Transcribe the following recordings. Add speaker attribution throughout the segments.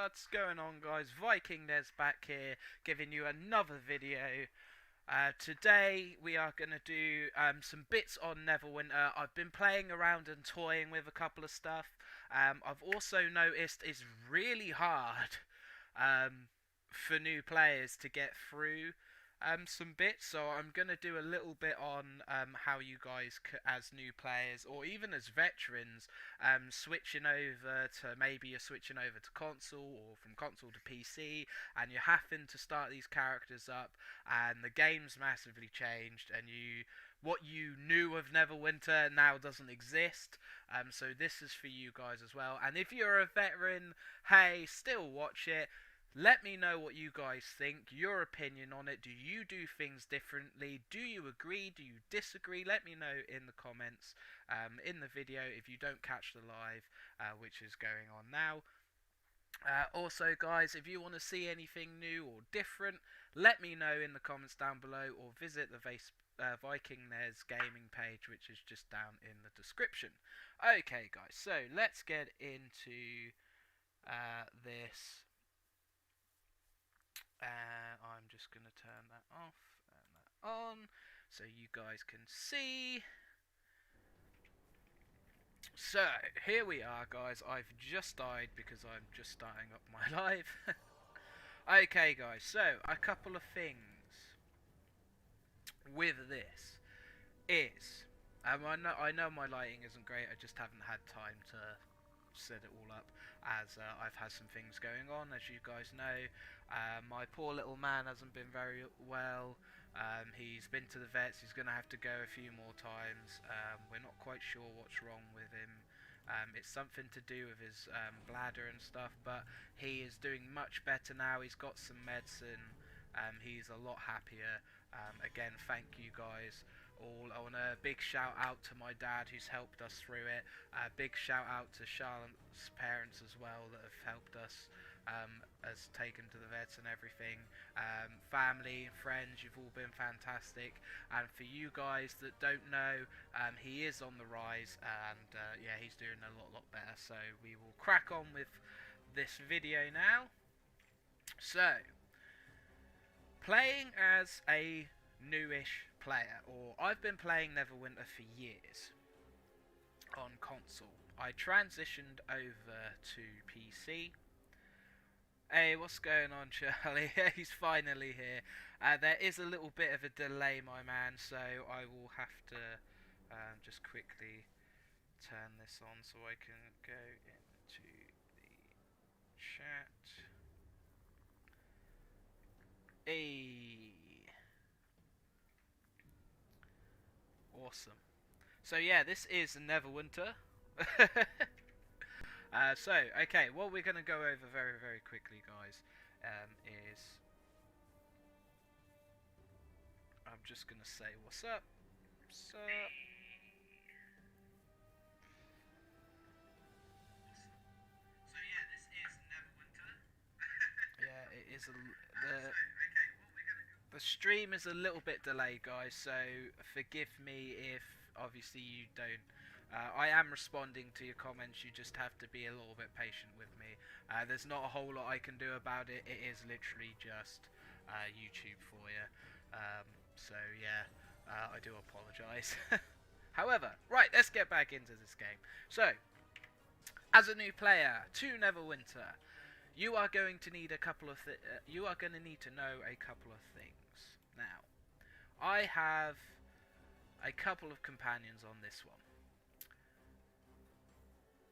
Speaker 1: What's going on, guys? Viking Nez back here, giving you another video. Today we are going to do some bits on Neverwinter. I've been playing around and toying with a couple of stuff. I've also noticed it's really hard for new players to get through some bits, so I'm going to do a little bit on how you guys, as new players or even as veterans, switching over to, maybe you're switching over to console or from console to PC, and you're having to start these characters up, and the game's massively changed, and what you knew of Neverwinter now doesn't exist. So this is for you guys as well. And if you're a veteran, hey, still watch it. Let me know what you guys think, your opinion on it. Do you do things differently? Do you agree? Do you disagree? Let me know in the comments in the video if you don't catch the live, which is going on now. Also, guys, if you want to see anything new or different, let me know in the comments down below, or visit the Viking Nez gaming page, which is just down in the description. Okay, guys, so let's get into this. I'm just going to turn that off and that on so you guys can see. So, here we are, guys. I've just died because I'm just starting up my live. Okay, guys, so a couple of things with this is, I know my lighting isn't great, I just haven't had time to set it all up, as I've had some things going on, as you guys know. My poor little man hasn't been very well. He's been to the vets. He's going to have to go a few more times. We're not quite sure what's wrong with him. It's something to do with his bladder and stuff, but he is doing much better now. He's got some medicine. He's a lot happier. Again, thank you guys all. I want a big shout out to my dad, who's helped us through it. Big shout out to Charlotte's parents as well, that have helped us, has taken to the vets and everything. Family and friends, you've all been fantastic. And for you guys that don't know, he is on the rise, and yeah, he's doing a lot better. So we will crack on with this video now. So, playing as a newish player, or I've been playing Neverwinter for years on console. I transitioned over to PC. Hey, what's going on, Charlie? He's finally here. There is a little bit of a delay, my man, so I will have to just quickly turn this on so I can go into the chat. Hey. Awesome. So yeah, this is Neverwinter. So, okay, what we're going to go over very quickly, guys, is I'm just going to say what's up. What's up? So yeah, this is Neverwinter. Yeah, it is the stream is a little bit delayed, guys, so forgive me if obviously you don't. I am responding to your comments. You just have to be a little bit patient with me. There's not a whole lot I can do about it. It is literally just YouTube for you. So yeah, I do apologise. However, right, let's get back into this game. So, as a new player to Neverwinter, you are going to need a couple of you are going to need to know a couple of things. Now, I have a couple of companions on this one.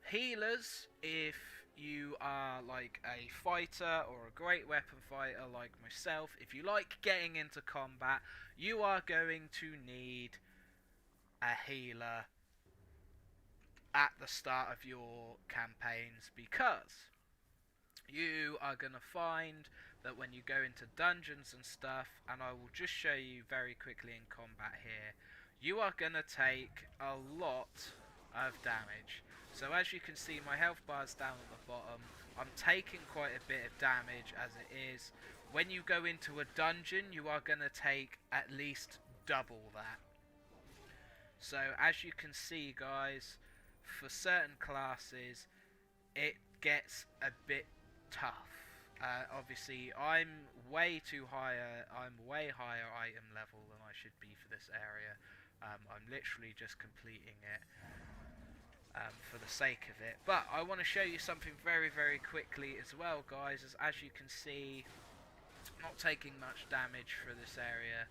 Speaker 1: Healers, if you are like a fighter or a great weapon fighter like myself, if you like getting into combat, you are going to need a healer at the start of your campaigns, because you are going to find that when you go into dungeons and stuff, and I will just show you very quickly in combat here, you are going to take a lot of damage. So as you can see, my health bar is down at the bottom. I'm taking quite a bit of damage as it is. When you go into a dungeon, you are going to take at least double that. So as you can see, guys, for certain classes, it gets a bit tough. Obviously, I'm way higher item level than I should be for this area. I'm literally just completing it for the sake of it. But I want to show you something very quickly as well, guys. As you can see, not taking much damage for this area.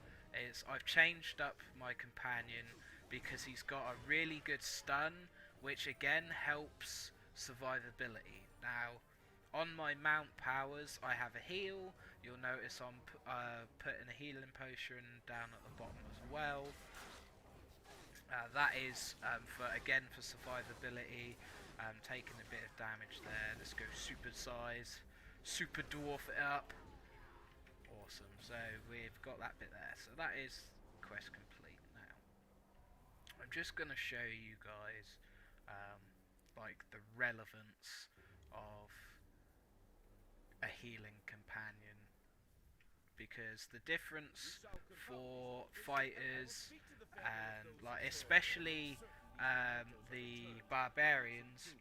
Speaker 1: I've changed up my companion because he's got a really good stun, which again helps survivability. Now, on my mount powers, I have a heal. You'll notice I'm putting a healing potion down at the bottom as well. That is for survivability. Taking a bit of damage there. Let's go super size, super dwarf it up. Awesome. So we've got that bit there. So that is quest complete. Now I'm just going to show you guys like the relevance of a healing companion, because the difference for fighters and like especially the barbarians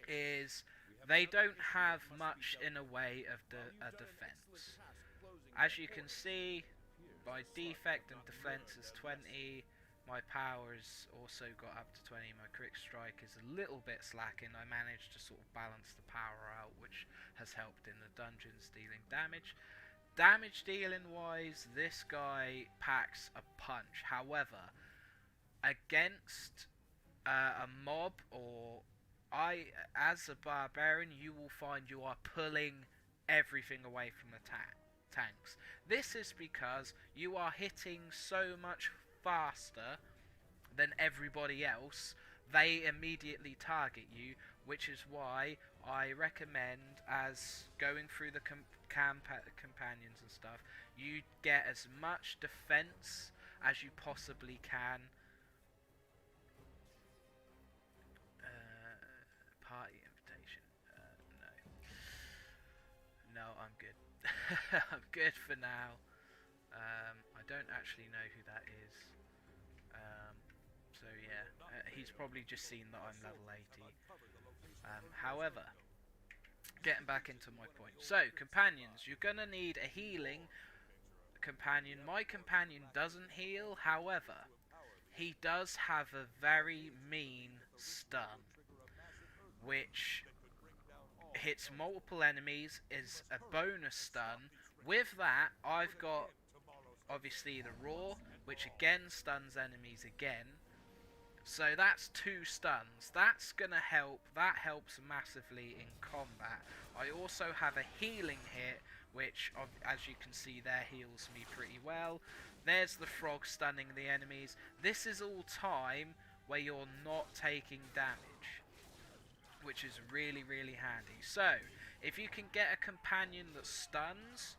Speaker 1: is they don't have much in a way of a defense. As you can see, my defect and defense is 20. My power's also got up to 20. My crit strike is a little bit slacking. I managed to sort of balance the power out, which has helped in the dungeons dealing damage. Damage dealing wise, this guy packs a punch. However, against a mob or as a barbarian, you will find you are pulling everything away from the tanks. This is because you are hitting so much faster than everybody else. They immediately target you, which is why I recommend, as going through the companions and stuff, you get as much defense as you possibly can. Party invitation. No, I'm good. I'm good for now. I don't actually know who that is. So yeah, he's probably just seen that I'm level 80. However, getting back into my point. So, companions, you're gonna need a healing companion. My companion doesn't heal, however, he does have a very mean stun, which hits multiple enemies, is a bonus stun. With that, I've got obviously the roar, which again stuns enemies again. So that's 2 stuns. That's gonna help. That helps massively in combat. I also have a healing hit, which, as you can see there, heals me pretty well. There's the frog stunning the enemies. This is all time where you're not taking damage, which is really handy. So, if you can get a companion that stuns,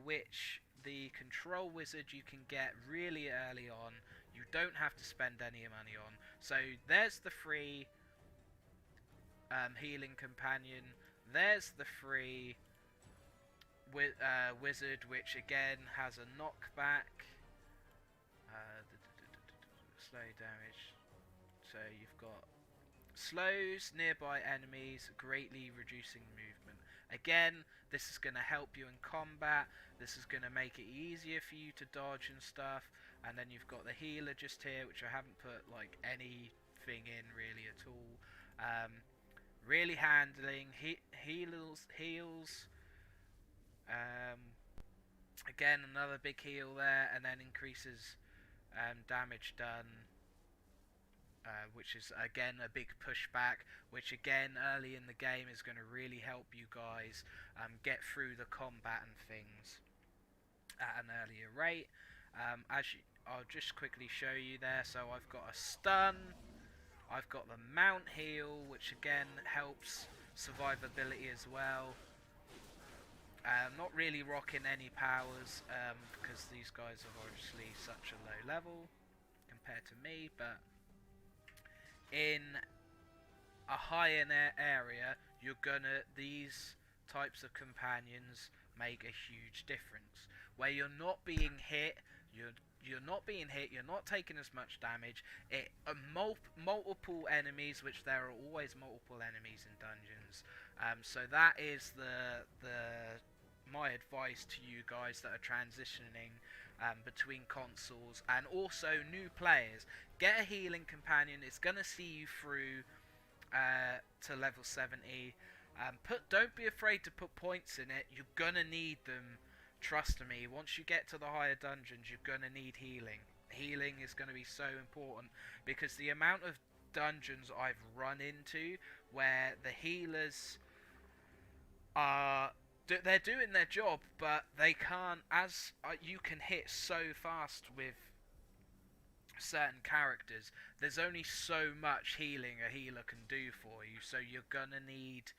Speaker 1: which the control wizard you can get really early on, you don't have to spend any money on. So there's the free healing companion. There's the free wizard, which again has a knockback, slow damage. So you've got slows nearby enemies, greatly reducing movement. Again, this is going to help you in combat. This is going to make it easier for you to dodge and stuff. And then you've got the healer just here, which I haven't put like anything in really at all. Really handling, heals. Again, another big heal there, and then increases damage done. Which is again a big pushback, which again early in the game is going to really help you guys get through the combat and things at an earlier rate. I'll just quickly show you there. So I've got a stun, I've got the mount heal, which again helps survivability as well. Not really rocking any powers because these guys are obviously such a low level compared to me, but in a higher area, these types of companions make a huge difference. Where you're not being hit You're not being hit. You're not taking as much damage. Multiple enemies, which there are always multiple enemies in dungeons. So that is the my advice to you guys that are transitioning between consoles, and also new players. Get a healing companion. It's gonna see you through to level 70. Don't be afraid to put points in it. You're gonna need them. Trust me. Once you get to the higher dungeons, you're gonna need healing. Healing is gonna be so important, because the amount of dungeons I've run into where the healers are they're doing their job, but they can't, as you can hit so fast with certain characters. There's only so much healing a healer can do for you, so you're gonna need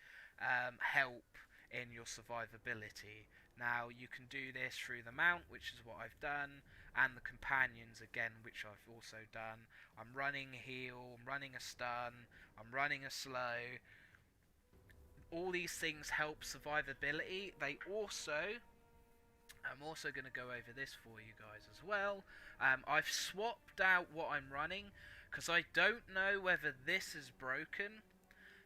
Speaker 1: help in your survivability. Now you can do this through the mount, which is what I've done, and the companions again, which I've also done. I'm running a heal, I'm running a stun, I'm running a slow. All these things help survivability. I'm also going to go over this for you guys as well. I've swapped out what I'm running, because I don't know whether this is broken,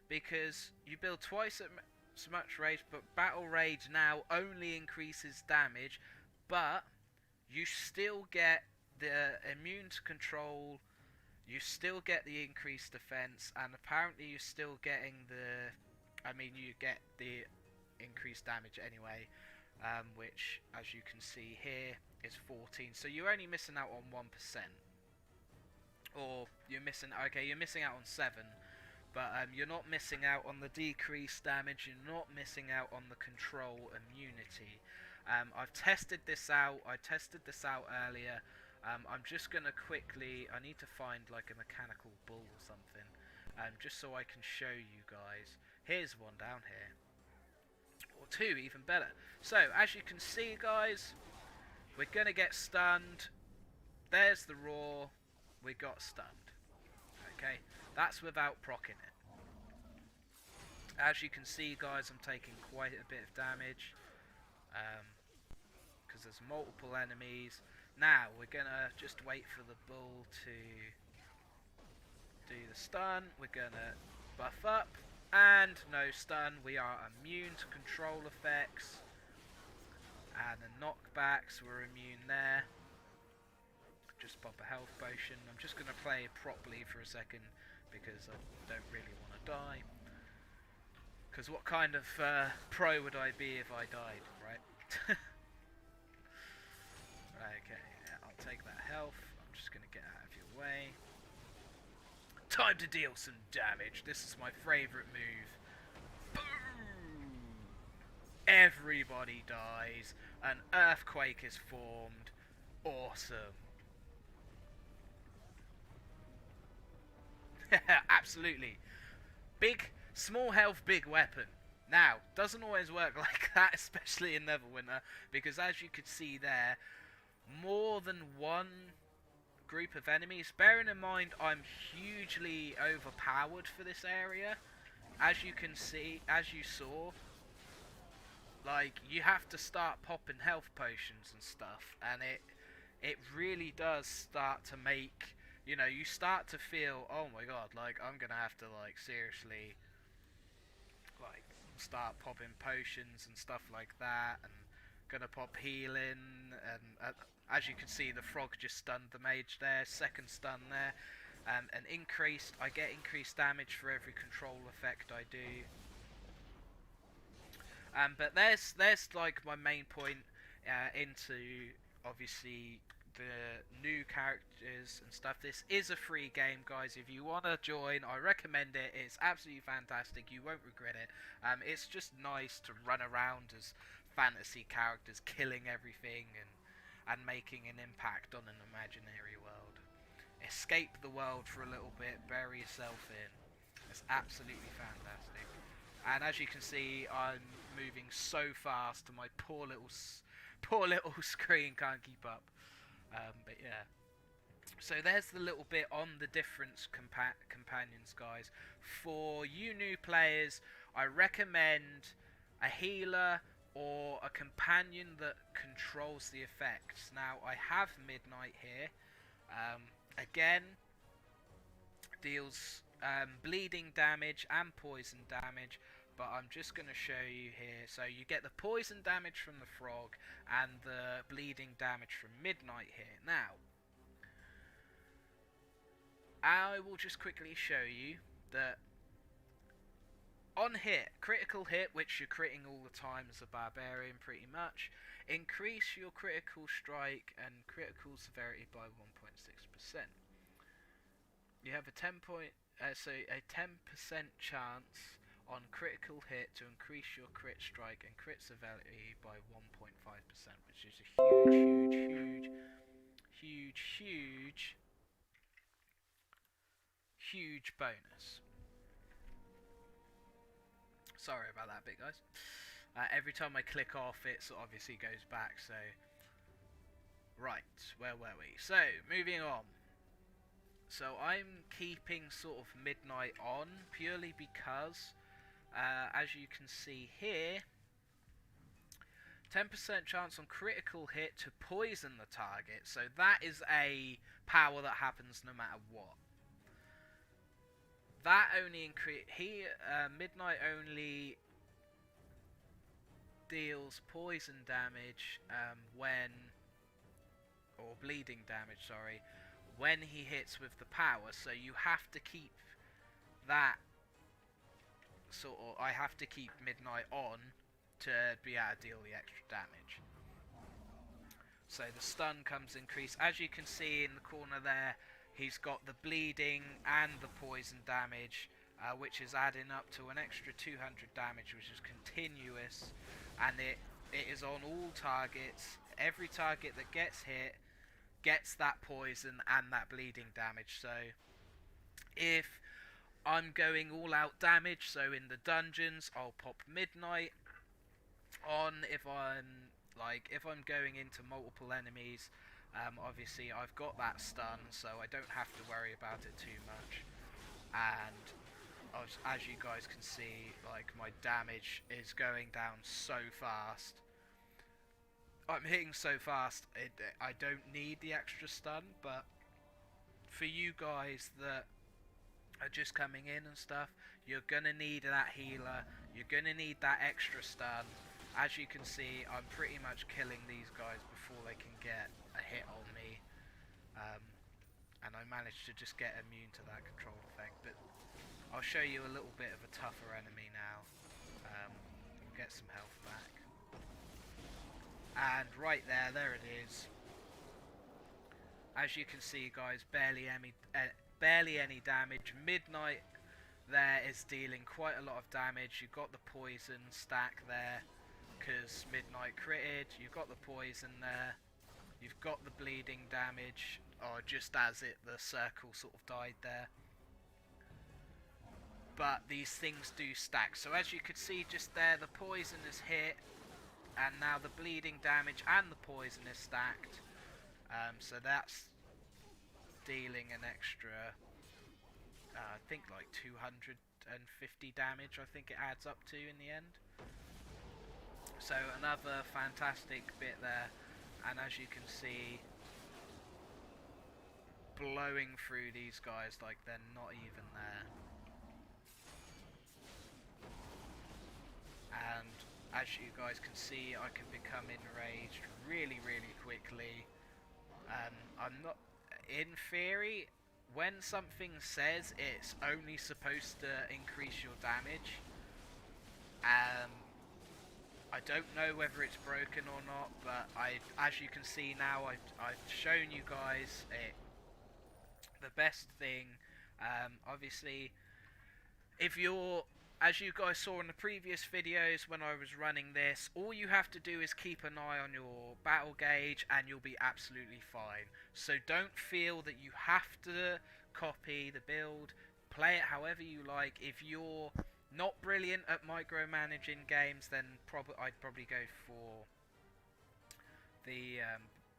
Speaker 1: because you build twice as much rage, but battle rage now only increases damage, but you still get the immune to control, you still get the increased defense, and apparently you're still getting you get the increased damage anyway, which, as you can see here, is 14. So you're only missing out on 1%, or you're missing out on 7, but you're not missing out on the decreased damage. You're not missing out on the control immunity. I've tested this out. I tested this out earlier. I'm just gonna quickly. I need to find like a mechanical bull or something, just so I can show you guys. Here's one down here. Or two, even better. So, as you can see, guys, we're going to get stunned. There's the roar. We got stunned. Okay, that's without proccing it. As you can see, guys, I'm taking quite a bit of damage, because there's multiple enemies. Now, we're going to just wait for the bull to do the stun. We're going to buff up. And no stun, we are immune to control effects, and the knockbacks, we're immune there. Just pop a health potion. I'm just going to play properly for a second, because I don't really want to die. Because what kind of pro would I be if I died, right? Okay, yeah, I'll take that health. I'm just going to get out of your way. Time to deal some damage. This is my favourite move. Boom! Everybody dies. An earthquake is formed. Awesome. Absolutely. Small health, big weapon. Now, doesn't always work like that, especially in Neverwinter, because as you could see there, more than one group of enemies. Bearing in mind, I'm hugely overpowered for this area. As you can see, as you saw, like, you have to start popping health potions and stuff, and it really does start to make, you know, you start to feel, oh my god, like, I'm gonna have to, like, seriously, like, start popping potions and stuff like that, and gonna pop healing, and as you can see, the frog just stunned the mage there, second stun there, and I get increased damage for every control effect I do. But there's like my main point into, obviously, the new characters and stuff. This is a free game, guys. If you want to join, I recommend it. It's absolutely fantastic. You won't regret it. It's just nice to run around as fantasy characters, killing everything and making an impact on an imaginary world. Escape the world for a little bit, bury yourself in. It's absolutely fantastic. And as you can see, I'm moving so fast, and my poor little screen can't keep up. But yeah. So there's the little bit on the different companions, guys. For you new players, I recommend a healer or a companion that controls the effects. Now I have Midnight here. Again, deals bleeding damage and poison damage, but I'm just going to show you here. So you get the poison damage from the frog and the bleeding damage from Midnight here. Now, I will just quickly show you that on hit, critical hit, which you're critting all the time as a barbarian pretty much, increase your critical strike and critical severity by 1.6%. You have a 10% chance on critical hit to increase your crit strike and crit severity by 1.5%, which is a huge bonus. Sorry about that bit, guys. Every time I click off, it obviously goes back, so... Right, where were we? So, moving on. So, I'm keeping sort of Midnight on, purely because, as you can see here, 10% chance on critical hit to poison the target, so that is a power that happens no matter what. That only Midnight only deals poison damage or bleeding damage, sorry, when he hits with the power. So you have to keep that I have to keep Midnight on to be able to deal the extra damage. So the stun comes increased. As you can see in the corner there, he's got the bleeding and the poison damage, which is adding up to an extra 200 damage, which is continuous, and it is on all targets. Every target that gets hit gets that poison and that bleeding damage. So if I'm going all out damage, so in the dungeons I'll pop Midnight on. If I'm going into multiple enemies, obviously I've got that stun, so I don't have to worry about it too much. And as you guys can see, like, my damage is going down so fast. I'm hitting so fast, I don't need the extra stun, but for you guys that are just coming in and stuff, you're gonna need that healer, you're gonna need that extra stun. As you can see, I'm pretty much killing these guys before they can get a hit on me, and I managed to just get immune to that control effect. But I'll show you a little bit of a tougher enemy now. We'll get some health back, and right there it is. As you can see, guys, barely any damage. Midnight there is dealing quite a lot of damage. You've got the poison stack there because Midnight critted. You've got the poison there. You've got the bleeding damage, or just as the circle sort of died there. But these things do stack. So as you could see just there, the poison is hit, and now the bleeding damage and the poison is stacked. So that's dealing an extra, I think like 250 damage, I think it adds up to in the end. So another fantastic bit there, and as you can see, blowing through these guys like they're not even there. And as you guys can see, I can become enraged really quickly. I'm not, in theory, when something says it's only supposed to increase your damage, I don't know whether it's broken or not, but as you can see now, I've shown you guys it. The best thing, obviously, if you're, as you guys saw in the previous videos when I was running this, all you have to do is keep an eye on your battle gauge and you'll be absolutely fine. So don't feel that you have to copy the build, play it however you like. If you're not brilliant at micromanaging games, then I'd probably go for the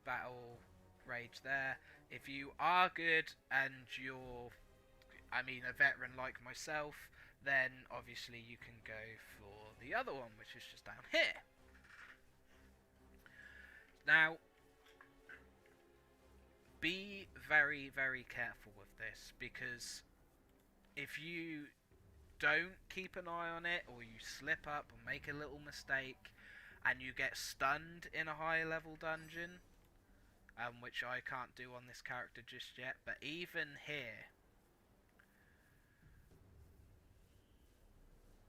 Speaker 1: battle rage there. If you are good and you're, a veteran like myself, then obviously you can go for the other one, which is just down here. Now, be very, very careful with this, because if you don't keep an eye on it, or you slip up or make a little mistake, and you get stunned in a higher level dungeon, which I can't do on this character just yet, but even here,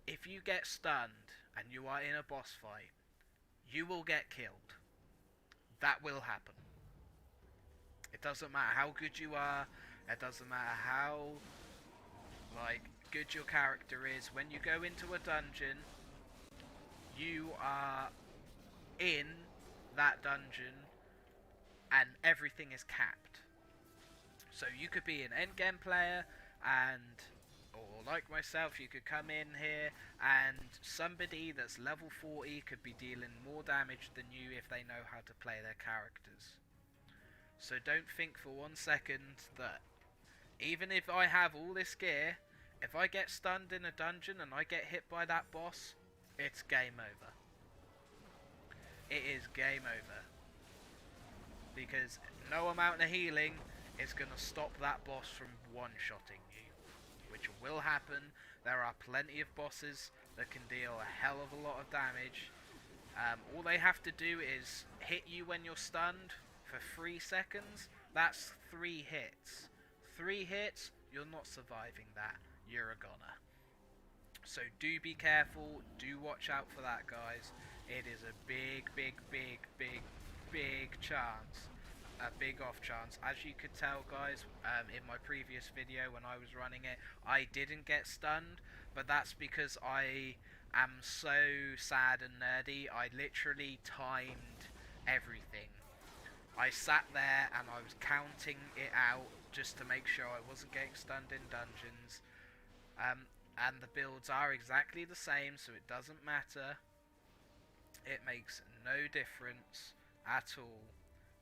Speaker 1: if you get stunned and you are in a boss fight, you will get killed. That will happen. It doesn't matter how good you are, it doesn't matter how good your character is. When you go into a dungeon, you are in that dungeon and everything is capped. So you could be an endgame player, or like myself, you could come in here and somebody that's level 40 could be dealing more damage than you if they know how to play their characters. So don't think for 1 second that even if I have all this gear, if I get stunned in a dungeon and I get hit by that boss, it's game over. It is game over. Because no amount of healing is going to stop that boss from one-shotting you. Which will happen. There are plenty of bosses that can deal a hell of a lot of damage. All they have to do is hit you when you're stunned for 3 seconds. That's 3 hits. 3 hits, you're not surviving that. You're a goner. So do be careful. Do watch out for that, guys. It is a big, big, big, big, big chance. A big off chance. As you could tell, guys, in my previous video when I was running it, I didn't get stunned, but that's because I am so sad and nerdy. I literally timed everything. I sat there and I was counting it out just to make sure I wasn't getting stunned in dungeons. And the builds are exactly the same, so it doesn't matter. It makes no difference at all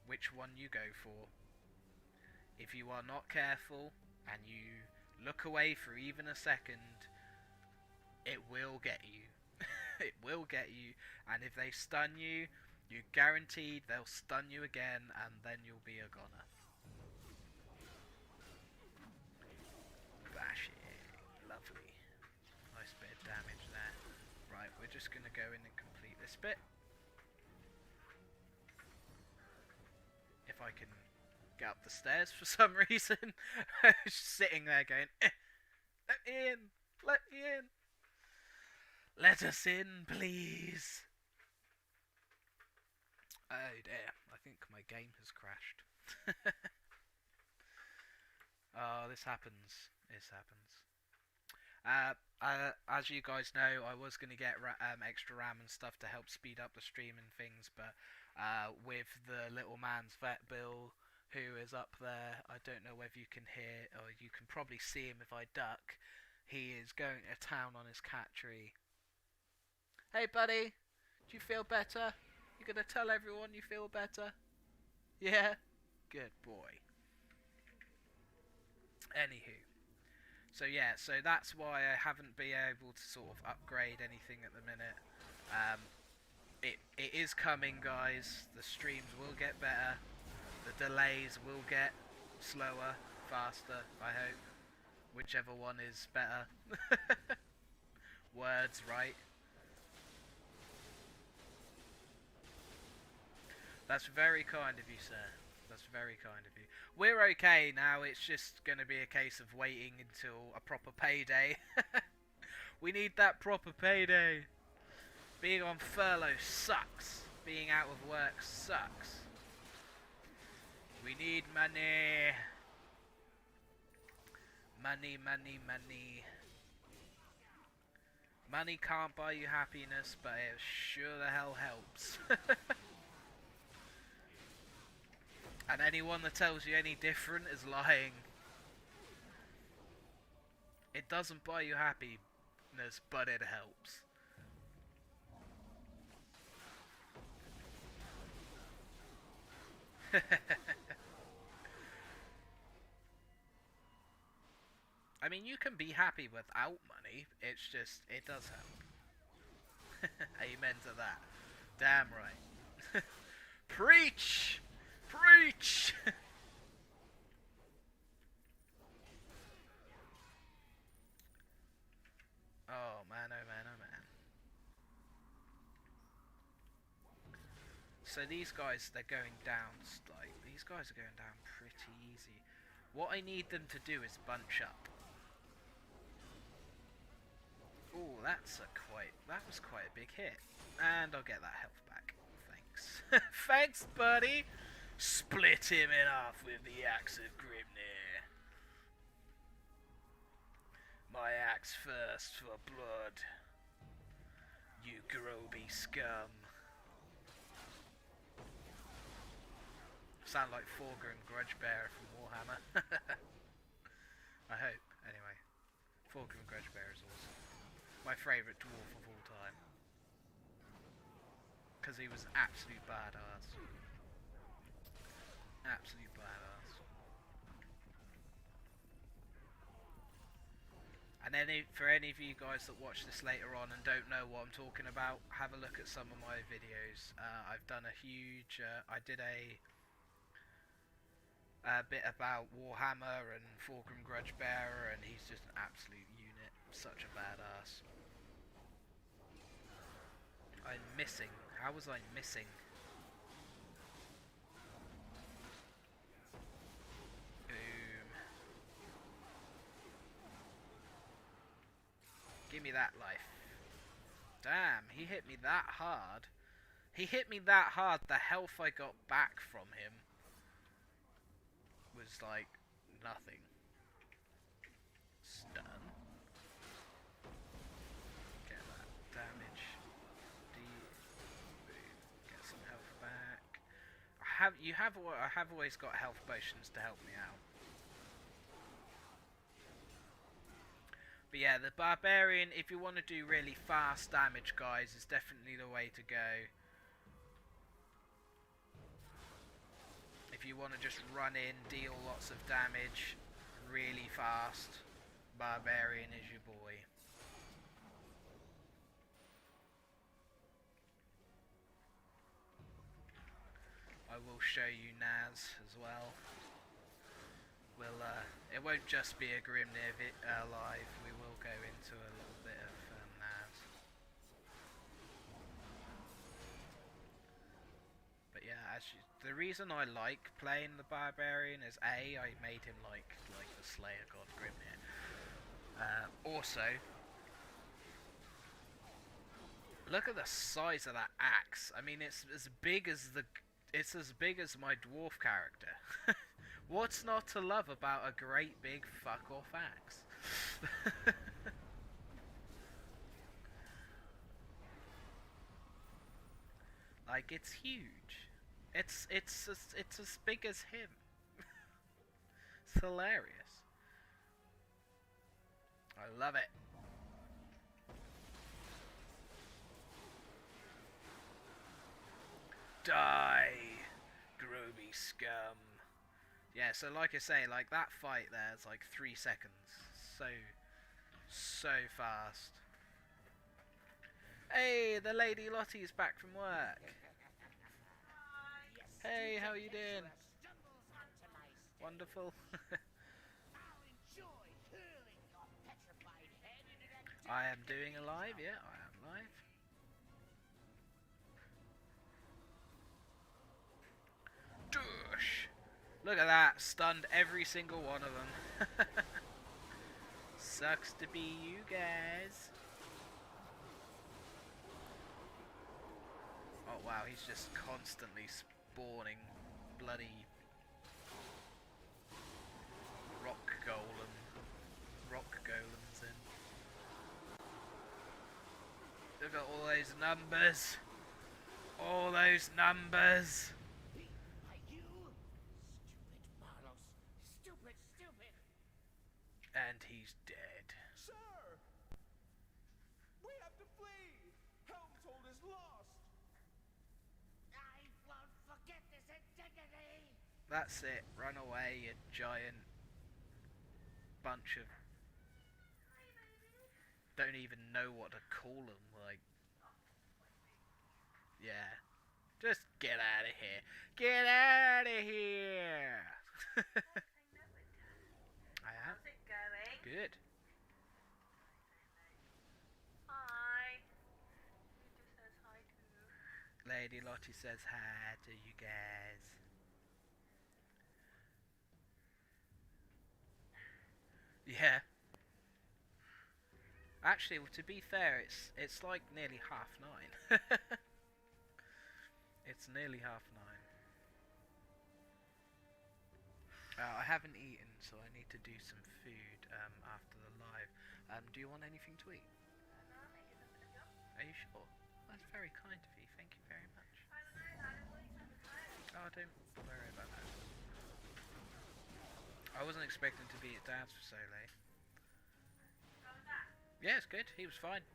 Speaker 1: which one you go for. If you are not careful and you look away for even a second, it will get you. It will get you, and if they stun you, you're guaranteed they'll stun you again, and then you'll be a goner. Bashing. Lovely. Nice bit of damage there. Right, we're just going to go in and complete this bit. If I can get up the stairs for some reason. Just sitting there going, let me in, let me in. Let us in, please. Oh dear, I think my game has crashed. Oh, this happens. This happens. As you guys know, I was going to get extra RAM and stuff to help speed up the stream and things, but with the little man's vet bill, who is up there, I don't know whether you can hear, or you can probably see him if I duck. He is going to town on his cat tree. Hey buddy, do you feel better? You gonna tell everyone you feel better? Yeah? Good boy. Anywho. So yeah, so that's why I haven't been able to sort of upgrade anything at the minute. It is coming, guys. The streams will get better. The delays will get slower, faster, I hope. Whichever one is better. Words, right? That's very kind of you, sir. That's very kind of you. We're okay now, it's just going to be a case of waiting until a proper payday. We need that proper payday. Being on furlough sucks. Being out of work sucks. We need money. Money, money, money. Money can't buy you happiness, but it sure the hell helps. And anyone that tells you any different is lying. It doesn't buy you happiness, but it helps. I mean, you can be happy without money, it's just, it does help. Amen to that. Damn right. Preach! Preach! Oh man, oh man, oh man. So these guys, they're going down, like, these guys are going down pretty easy. What I need them to do is bunch up. Ooh, that was quite a big hit. And I'll get that health back. Thanks. Thanks, buddy! Split him in half with the axe of Grimnir. My axe first for blood. You groby scum. Sound like Thorgrim Grudgebearer from Warhammer. I hope, anyway. Thorgrim Grudgebearer is awesome. My favourite dwarf of all time. Because he was absolute badass. Absolute badass. And then for any of you guys that watch this later on and don't know what I'm talking about, have a look at some of my videos. I've done a huge... I did a bit about Warhammer and Thorgrim Grudgebearer, and he's just an absolute unit. Such a badass. I'm missing. How was I missing? Boom. Give me that life. Damn, he hit me that hard. He hit me that hard, the health I got back from him was like nothing. Stun. Get that damage. Get some health back. I have always got health potions to help me out. But yeah, the barbarian, if you want to do really fast damage, guys, is definitely the way to go. If you want to just run in, deal lots of damage really fast, barbarian is your boy. I will show you Naz as well. It won't just be a Grimnir live, we will go into a little bit of Naz. But yeah, the reason I like playing the barbarian is A, I made him like the Slayer God Grimnir. Also, look at the size of that axe. I mean, it's as big as my dwarf character. What's not to love about a great big fuck off axe? Like, it's huge. It's as big as him. It's hilarious. I love it. Die, groby scum. Yeah, so like I say, like that fight there is like 3 seconds. So fast. Hey, the Lady Lottie's back from work. Hey, how are you doing? Wonderful. I am doing a live, yeah, I am live. Doosh! Look at that, stunned every single one of them. Sucks to be you guys. Oh wow, he's just constantly spawning bloody rock golems in. Look at all those numbers. All those numbers. And he's dead.
Speaker 2: Sir! We have to flee! Helmshold is lost!
Speaker 3: I won't forget this indignity!
Speaker 1: That's it. Run away, you giant bunch of... Don't even know what to call them, like... Yeah. Just get out of here. Get out of here! I am.
Speaker 4: How's it going?
Speaker 1: Good.
Speaker 4: Hi. Who just says hi to?
Speaker 1: Lady Lottie says hi to you guys. Yeah. Actually, well, to be fair, it's like nearly 9:30. It's nearly 9:30. I haven't eaten, so I need to do some food after the live. Do you want anything to eat?
Speaker 4: No, I'm making a bit of job.
Speaker 1: Are you sure? That's very kind of you. Thank you very much.
Speaker 4: I don't know, I don't want to time.
Speaker 1: Oh, don't worry about that. I wasn't expecting to be at Dad's for so late.
Speaker 4: How was that?
Speaker 1: Yeah, it's good. He was fine.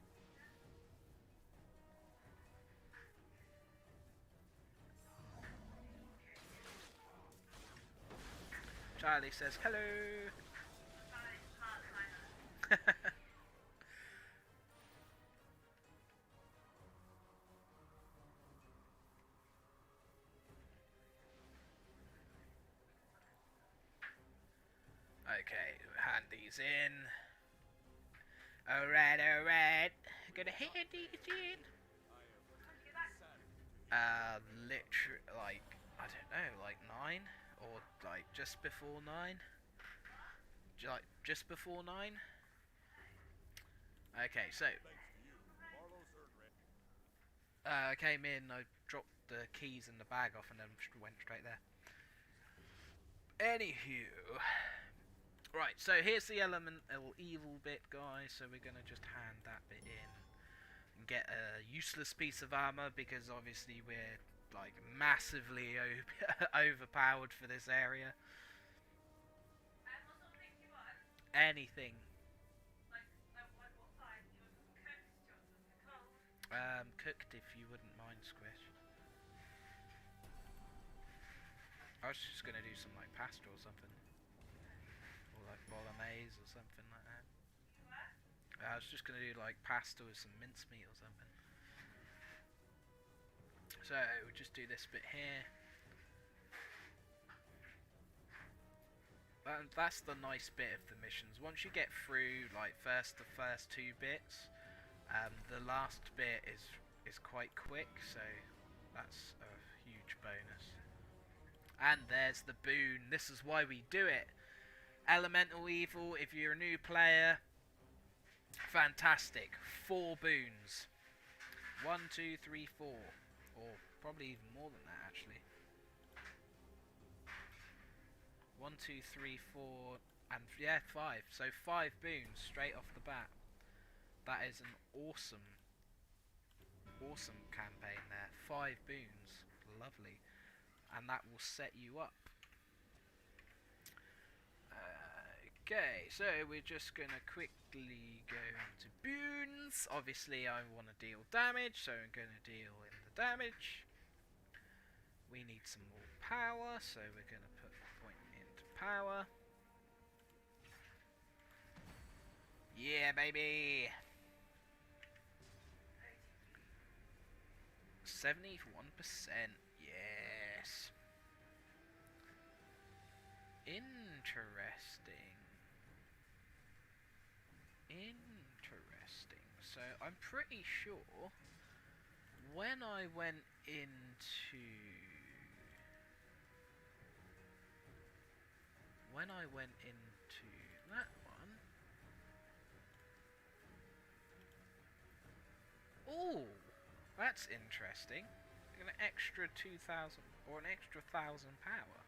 Speaker 1: Charlie says hello. Okay, hand these in. Alright. Gonna hand these in. Literally, like, I don't know, like 9? Or, like, just before 9? Like, just before 9? Okay, so. I came in, I dropped the keys and the bag off and then went straight there. Anywho. Right, so here's the elemental evil bit, guys, so we're gonna just hand that bit in. And get a useless piece of armor, because obviously we're, like, massively overpowered for this area.
Speaker 4: What sort of things do you want?
Speaker 1: Anything.
Speaker 4: Like what size? Do you want some cooked? Do you want something cold?
Speaker 1: Cooked if you wouldn't mind, Squish. I was just gonna do some, like, pasta or something. Or, like, bolognese or something like that.
Speaker 4: You what?
Speaker 1: I was just gonna do, like, pasta with some mincemeat or something. So, we'll just do this bit here. And that's the nice bit of the missions. Once you get through, like, the first 2 bits, the last bit is quite quick, so that's a huge bonus. And there's the boon. This is why we do it. Elemental Evil, if you're a new player, fantastic. 4 boons. 1, 2, 3, 4. Or probably even more than that, actually. 1, 2, 3, 4, and yeah, 5. So 5 boons straight off the bat. That is an awesome campaign there. 5 boons. Lovely. And that will set you up. Okay, so we're just going to quickly go into boons. Obviously I want to deal damage, so I'm going to deal in the damage. We need some more power, so we're going to put a point into power. Yeah, baby! 71%, yes. Interesting. So I'm pretty sure when I went into that one. Oh, that's interesting. An extra 2,000 or an extra 1,000 power.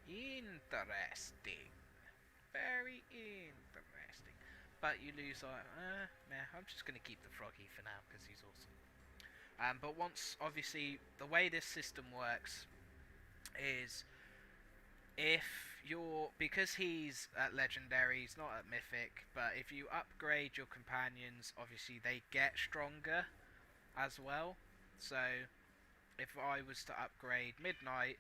Speaker 1: Interesting. Very interesting. But you lose, nah, I'm just going to keep the Froggy for now because he's awesome. But once, obviously, the way this system works is if you're, because he's at Legendary, he's not at Mythic, but if you upgrade your companions, obviously they get stronger as well. So if I was to upgrade Midnight,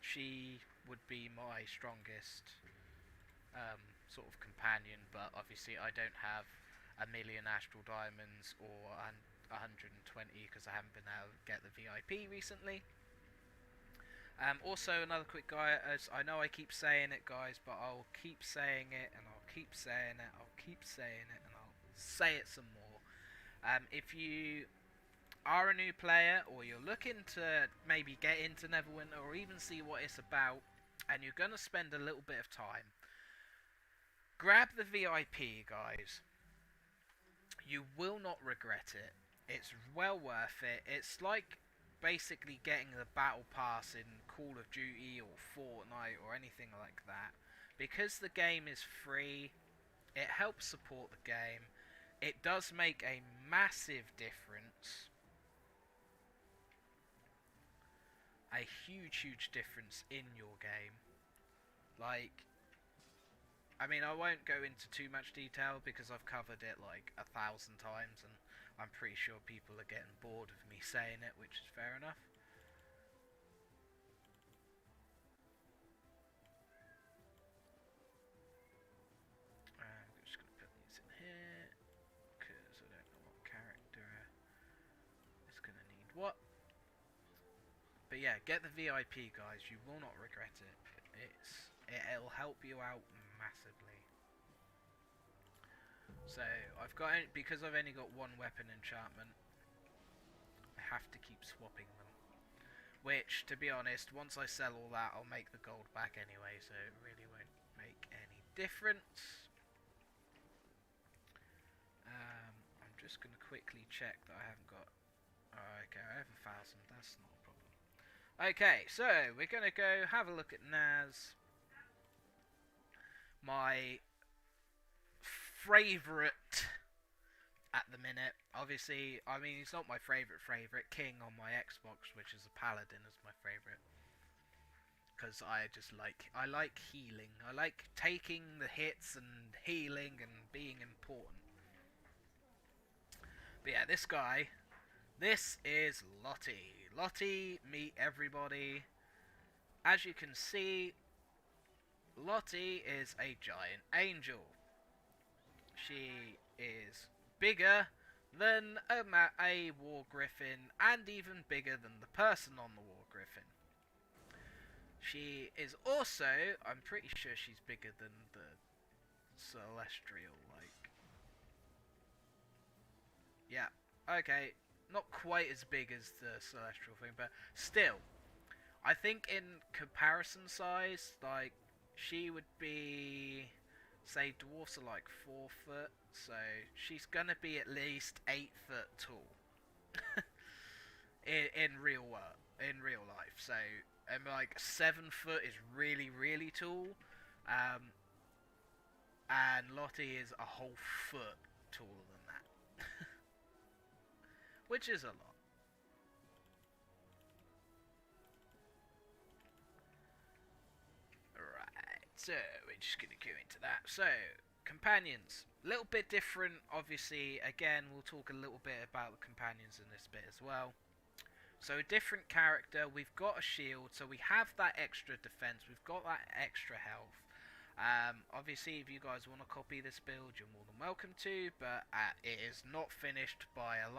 Speaker 1: she would be my strongest sort of companion, but obviously I don't have a million astral diamonds or 120 because I haven't been able to get the VIP recently. Also, another quick guy, as I know I keep saying it, guys, but I'll keep saying it, and I'll keep saying it, I'll keep saying it, and I'll say it some more. If you are a new player, or you're looking to maybe get into Neverwinter, or even see what it's about, and you're going to spend a little bit of time, grab the VIP, guys. You will not regret it. It's well worth it. It's like basically getting the battle pass in Call of Duty or Fortnite or anything like that. Because the game is free, it helps support the game. It does make a massive difference. A huge difference in your game. Like, I mean, I won't go into too much detail because I've covered it like 1,000 times, and I'm pretty sure people are getting bored of me saying it, which is fair enough. I'm just going to put these in here because I don't know what character is going to need what. But yeah, get the VIP, guys. You will not regret it. It'll help you out massively. So because I've only got one weapon enchantment, I have to keep swapping them. Which, to be honest, once I sell all that, I'll make the gold back anyway, so it really won't make any difference. I'm just going to quickly check that I haven't got. Oh, okay, I have 1,000. That's not a problem. Okay, so we're going to go have a look at Naz. My favourite at the minute. Obviously, I mean, he's not my favourite. King on my Xbox, which is a Paladin, is my favourite. Because I like healing. I like taking the hits and healing and being important. But yeah, this guy, this is Lottie. Lottie, meet everybody. As you can see, Lottie is a giant angel. She is bigger than a war griffin, and even bigger than the person on the war griffin. She is also, I'm pretty sure she's bigger than the celestial, like... Yeah, okay, not quite as big as the celestial thing, but still, I think in comparison size, like, she would be... Say dwarfs are like 4 foot, so she's gonna be at least 8 foot tall in real life. So, and like 7 foot is really tall, and Lottie is a whole foot taller than that, which is a lot. So, we're just going to go into that. So, companions. A little bit different, obviously. Again, we'll talk a little bit about the companions in this bit as well. So, a different character. We've got a shield, so we have that extra defense. We've got that extra health. Obviously, if you guys want to copy this build, you're more than welcome to, but it is not finished by an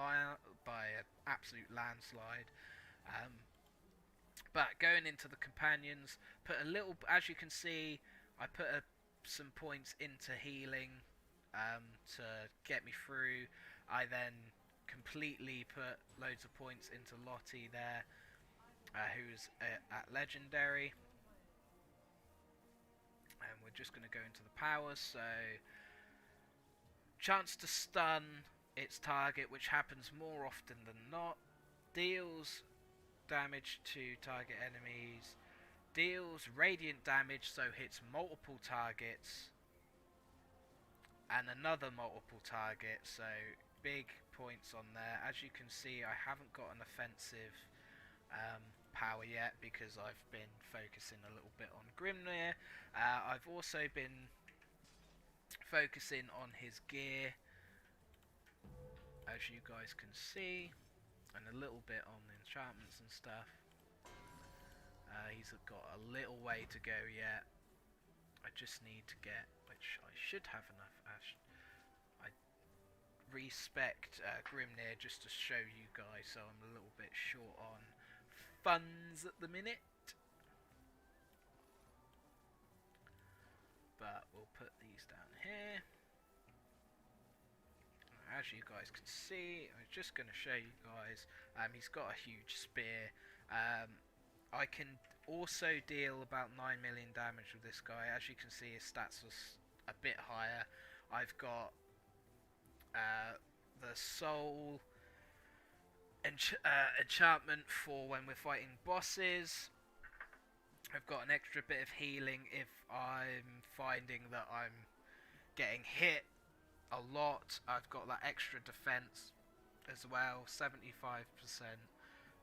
Speaker 1: absolute landslide. But going into the companions, put a little, as you can see, I put some points into healing to get me through. I then completely put loads of points into Lottie there, who's at legendary. And we're just going to go into the powers. So, chance to stun its target, which happens more often than not. Deals damage to target enemies, deals radiant damage, so hits multiple targets and another multiple target, so big points on there. As you can see, I haven't got an offensive power yet because I've been focusing a little bit on Grimnir. I've also been focusing on his gear, as you guys can see, and a little bit on the enchantments and stuff. He's got a little way to go yet. I just need to get, which I should have enough ash. respect Grimnir just to show you guys, so I'm a little bit short on funds at the minute. But we'll put these down here. As you guys can see, I'm just going to show you guys, he's got a huge spear. I can also deal about 9 million damage with this guy. As you can see, his stats was a bit higher. I've got the soul enchantment for when we're fighting bosses. I've got an extra bit of healing if I'm finding that I'm getting hit a lot. I've got that extra defense as well, 75%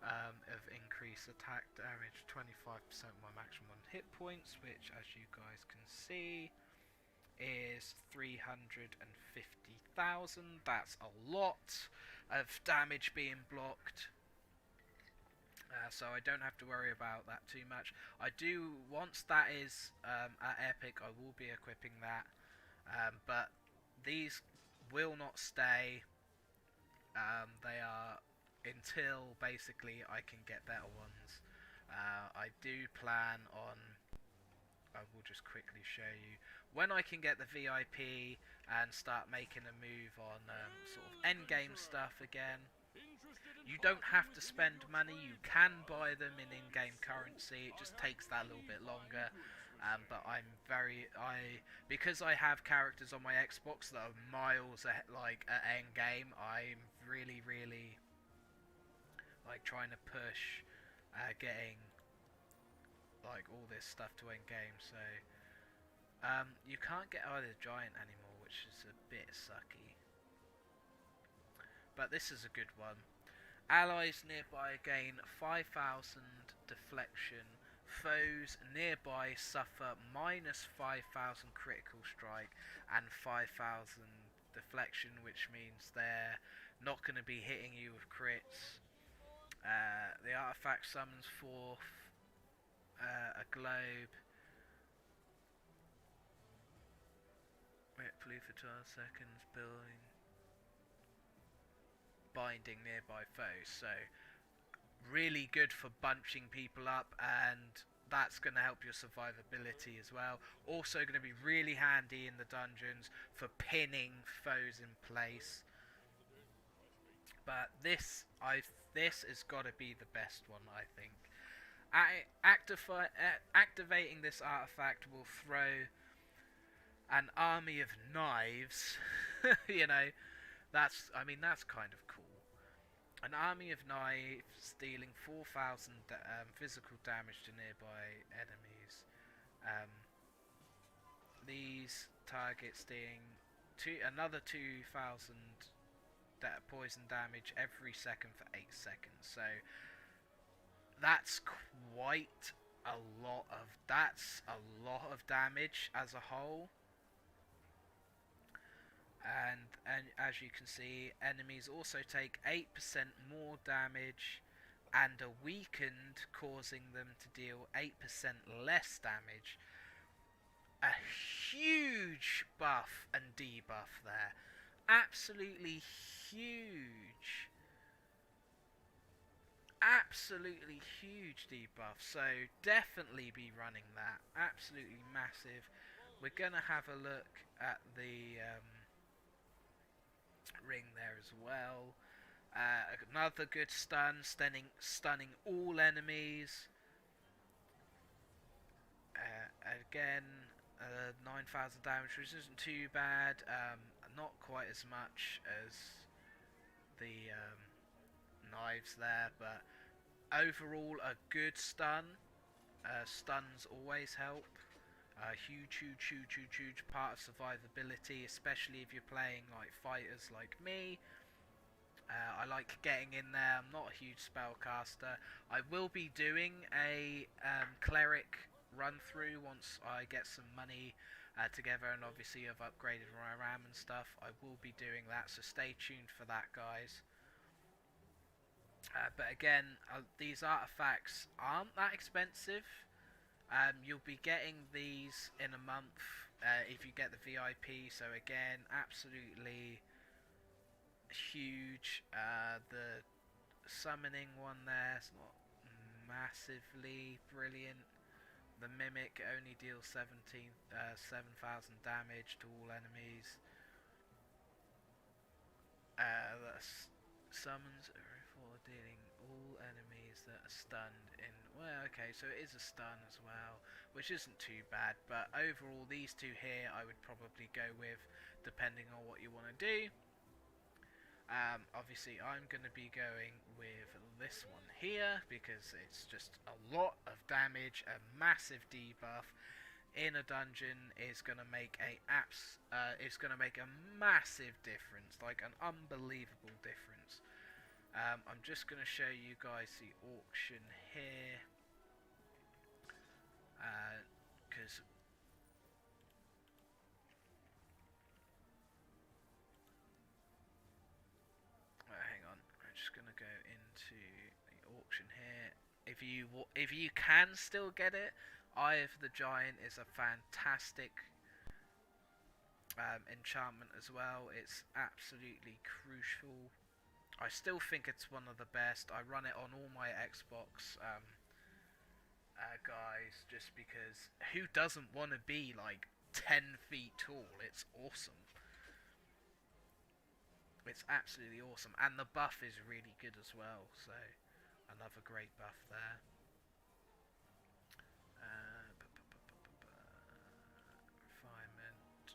Speaker 1: of increased attack damage, 25% my maximum hit points, which as you guys can see is 350,000. That's a lot of damage being blocked. So I don't have to worry about that too much. I do, once that is at Epic, I will be equipping that. But these will not stay. They are until basically I can get better ones. I do plan on, I will just quickly show you, when I can get the VIP and start making a move on sort of endgame stuff again. You don't have to spend money, you can buy them in in-game currency, it just takes that little bit longer. But because I have characters on my Xbox that are miles ahead, like at endgame, I'm really like trying to push getting like all this stuff to endgame. So you can't get either giant anymore, which is a bit sucky. But this is a good one. Allies nearby gain 5,000 deflection. Foes nearby suffer minus 5,000 critical strike and 5,000 deflection, which means they're not going to be hitting you with crits. The artifact summons forth a globe. Wait, flew for 12 seconds, building. Binding nearby foes, so really good for bunching people up, and that's going to help your survivability as well. Also going to be really handy in the dungeons for pinning foes in place. But this has got to be the best one, I think. Activating this artifact will throw an army of knives. You know, that's kind of cool. An army of knives dealing 4,000 physical damage to nearby enemies. These targets dealing another 2,000 poison damage every second for 8 seconds. So that's quite a lot of damage as a whole. And as you can see, enemies also take 8% more damage and are weakened, causing them to deal 8% less damage. A huge buff and debuff there. Absolutely huge. Absolutely huge debuff. So definitely be running that. Absolutely massive. We're going to have a look at the ring there as well. Another good stunning all enemies. Again, 9,000 damage, which isn't too bad. Not quite as much as the knives there, but overall a good stun. Stuns always help. Huge part of survivability, especially if you're playing like fighters like me. I like getting in there. I'm not a huge spellcaster. I will be doing a cleric run through once I get some money together, and obviously I've upgraded my RAM and stuff. I will be doing that, so stay tuned for that, guys. But again, these artifacts aren't that expensive. You'll be getting these in a month if you get the VIP, so again, absolutely huge. The summoning one there is not massively brilliant. The mimic only deals 7,000 damage to all enemies. Summons for dealing all enemies that are stunned in. Well, okay, so it is a stun as well, which isn't too bad. But overall, these two here I would probably go with, depending on what you want to do. Obviously, I'm going to be going with this one here because it's just a lot of damage, a massive debuff in a dungeon is going to make it's going to make a massive difference, like an unbelievable difference. I'm just going to show you guys the auction here, because hang on, I'm just going to go into the auction here. If you can still get it, Eye of the Giant is a fantastic enchantment as well. It's absolutely crucial. I still think it's one of the best. I run it on all my Xbox guys, just because who doesn't want to be like 10 feet tall? It's awesome. It's absolutely awesome, and the buff is really good as well, so another great buff there. Refinement,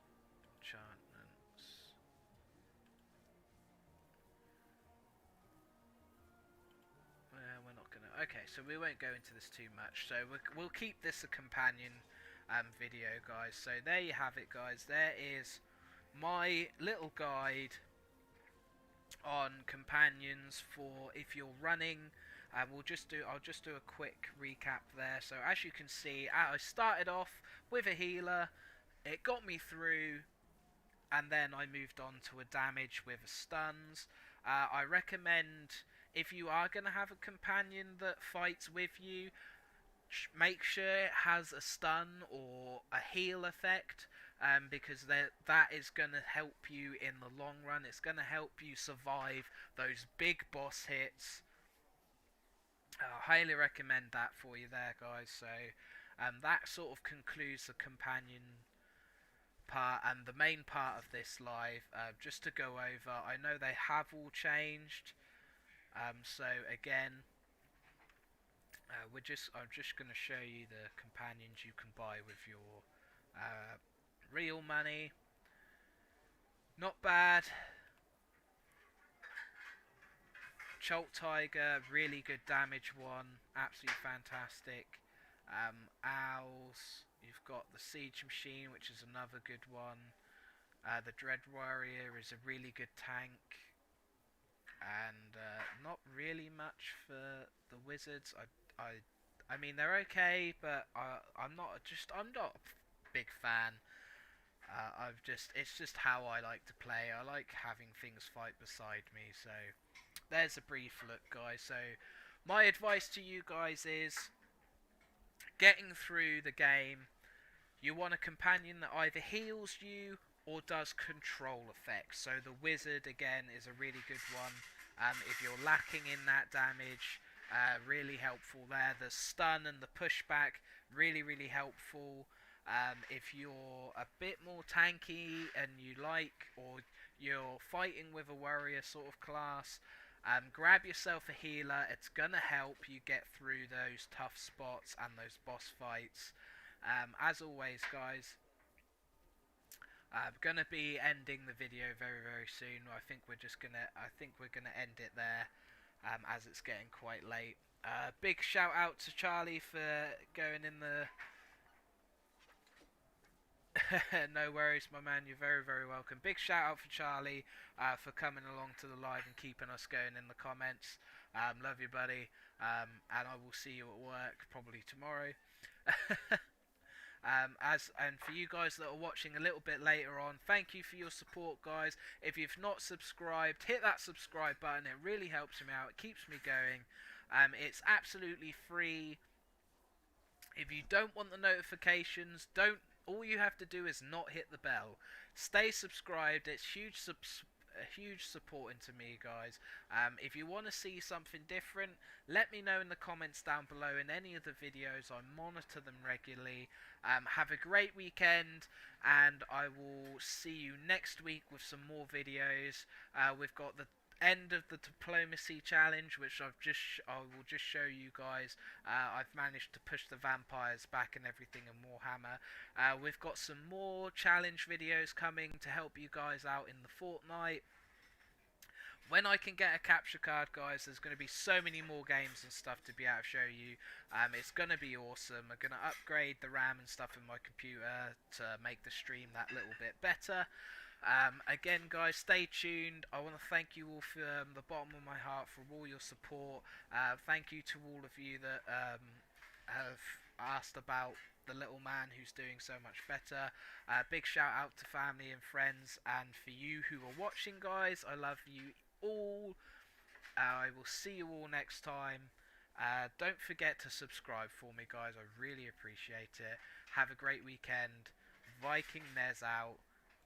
Speaker 1: enchantments. We're not gonna. Okay, so we won't go into this too much. So we'll keep this a companion video, guys. So there you have it, guys. There is my little guide on companions for if you're running. I'll just do a quick recap there. So as you can see, I started off with a healer. It got me through, and then I moved on to a damage with a stuns. I recommend, if you are going to have a companion that fights with you, make sure it has a stun or a heal effect, because that is going to help you in the long run. It's going to help you survive those big boss hits. I highly recommend that for you there, guys. So that sort of concludes the companion part and the main part of this live. Just to go over, I know they have all changed. So again, I'm just going to show you the companions you can buy with your real money. Not bad. Cholt Tiger, really good damage one, absolutely fantastic. Owls, you've got the Siege Machine, which is another good one. The Dread Warrior is a really good tank. And not really much for the Wizards. I mean, they're okay, but I'm not a big fan. It's just how I like to play. I like having things fight beside me. So there's a brief look, guys. So my advice to you guys is, getting through the game, you want a companion that either heals you or does control effects. So the Wizard, again, is a really good one. If you're lacking in that damage, really helpful there. The stun and the pushback, really, really helpful. If you're a bit more tanky and or you're fighting with a warrior sort of class, grab yourself a healer. It's gonna help you get through those tough spots and those boss fights. As always, guys, I'm gonna be ending the video very, very soon. I think we're gonna end it there, as it's getting quite late. Big shout out to Charlie for going in the. No worries, my man. You're very, very welcome. Big shout out for Charlie for coming along to the live and keeping us going in the comments. Love you, buddy. And I will see you at work probably tomorrow. And for you guys that are watching a little bit later on, thank you for your support, guys. If you've not subscribed, hit that subscribe button. It really helps me out. It keeps me going. It's absolutely free. If you don't want the notifications, all you have to do is not hit the bell. Stay subscribed. It's huge a huge support into me, guys. If you want to see something different, let me know in the comments down below in any of the videos. I monitor them regularly. Have a great weekend, and I will see you next week with some more videos. We've got the end of the diplomacy challenge, which I will just show you guys. I've managed to push the vampires back and everything in Warhammer. We've got some more challenge videos coming to help you guys out in the fortnight. When I can get a capture card, guys, there's going to be so many more games and stuff to be able to show you. It's going to be awesome. I'm going to upgrade the RAM and stuff in my computer to make the stream that little bit better. Again, guys, stay tuned. I want to thank you all from the bottom of my heart for all your support. Thank you to all of you that have asked about the little man who's doing so much better. Big shout out to family and friends, and for you who are watching, guys, I love you all. I will see you all next time. Don't forget to subscribe for me, guys. I really appreciate it. Have a great weekend. Viking Nez out.